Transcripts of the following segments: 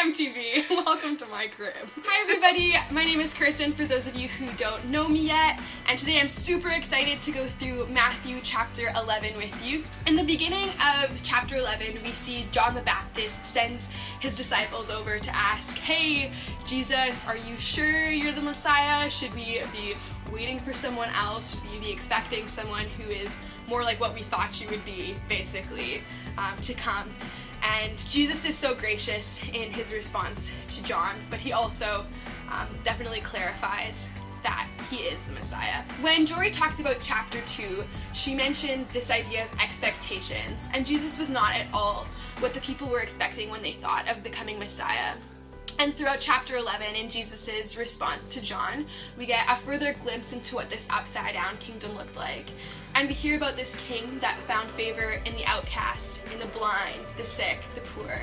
MTV. Welcome to my crib. Hi everybody, my name is Kirsten for those of you who don't know me yet, and today I'm super excited to go through Matthew chapter 11 with you. In the beginning of chapter 11, we see John the Baptist sends his disciples over to ask, hey, Jesus, are you sure you're the Messiah? Should we be waiting for someone else? Should we be expecting someone who is more like what we thought you would be, basically, to come? And Jesus is so gracious in his response to John, but he also definitely clarifies that he is the Messiah. When Jory talked about chapter 2, she mentioned this idea of expectations, and Jesus was not at all what the people were expecting when they thought of the coming Messiah. And throughout chapter 11, in Jesus' response to John, we get a further glimpse into what this upside-down kingdom looked like. And we hear about this king that found favor in the outcast, in the blind, the sick, the poor,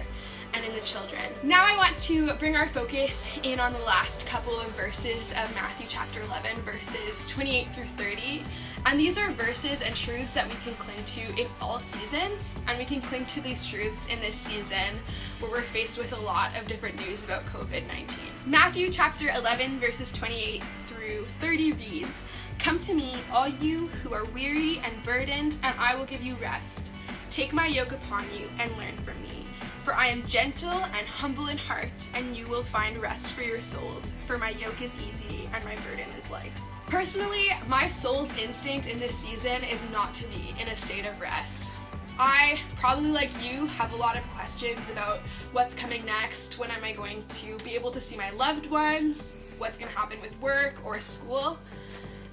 and in the children. Now I want to bring our focus in on the last couple of verses of Matthew chapter 11, verses 28 through 30. And these are verses and truths that we can cling to in all seasons, and we can cling to these truths in this season where we're faced with a lot of different news about COVID-19. Matthew chapter 11, verses 28 through 30 reads, "Come to me, all you who are weary and burdened, and I will give you rest. Take my yoke upon you and learn from me. For I am gentle and humble in heart, and you will find rest for your souls. For my yoke is easy and my burden is light." Personally, my soul's instinct in this season is not to be in a state of rest. I, probably like you, have a lot of questions about what's coming next, when am I going to be able to see my loved ones, what's going to happen with work or school,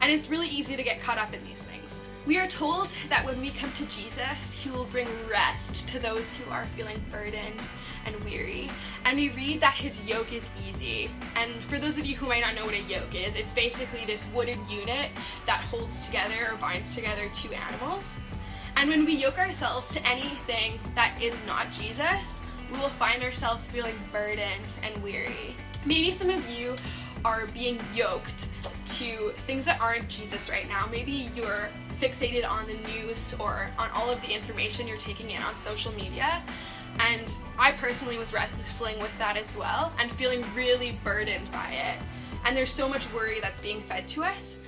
and it's really easy to get caught up in these things. We are told that when we come to Jesus, he will bring rest to those who are feeling burdened and weary. And we read that his yoke is easy. And for those of you who might not know what a yoke is, it's basically this wooden unit that holds together or binds together two animals. And when we yoke ourselves to anything that is not Jesus, we will find ourselves feeling burdened and weary. Maybe some of you are being yoked to things that aren't Jesus right now. Maybe you're fixated on the news or on all of the information you're taking in on social media. And I personally was wrestling with that as well and feeling really burdened by it. And there's so much worry that's being fed to us.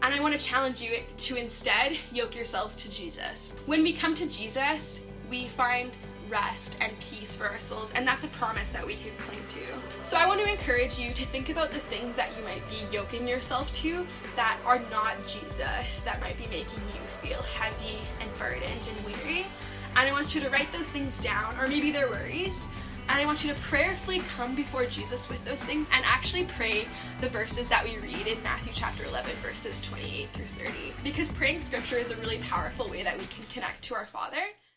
And I want to challenge you to instead yoke yourselves to Jesus. When we come to Jesus, we find rest and peace for our souls, and that's a promise that we can cling to. So I want to encourage you to think about the things that you might be yoking yourself to that are not Jesus, that might be making you feel heavy and burdened and weary. And I want you to write those things down, or maybe they're worries, and I want you to prayerfully come before Jesus with those things and actually pray the verses that we read in Matthew chapter 11, verses 28 through 30. Because praying scripture is a really powerful way that we can connect to our Father.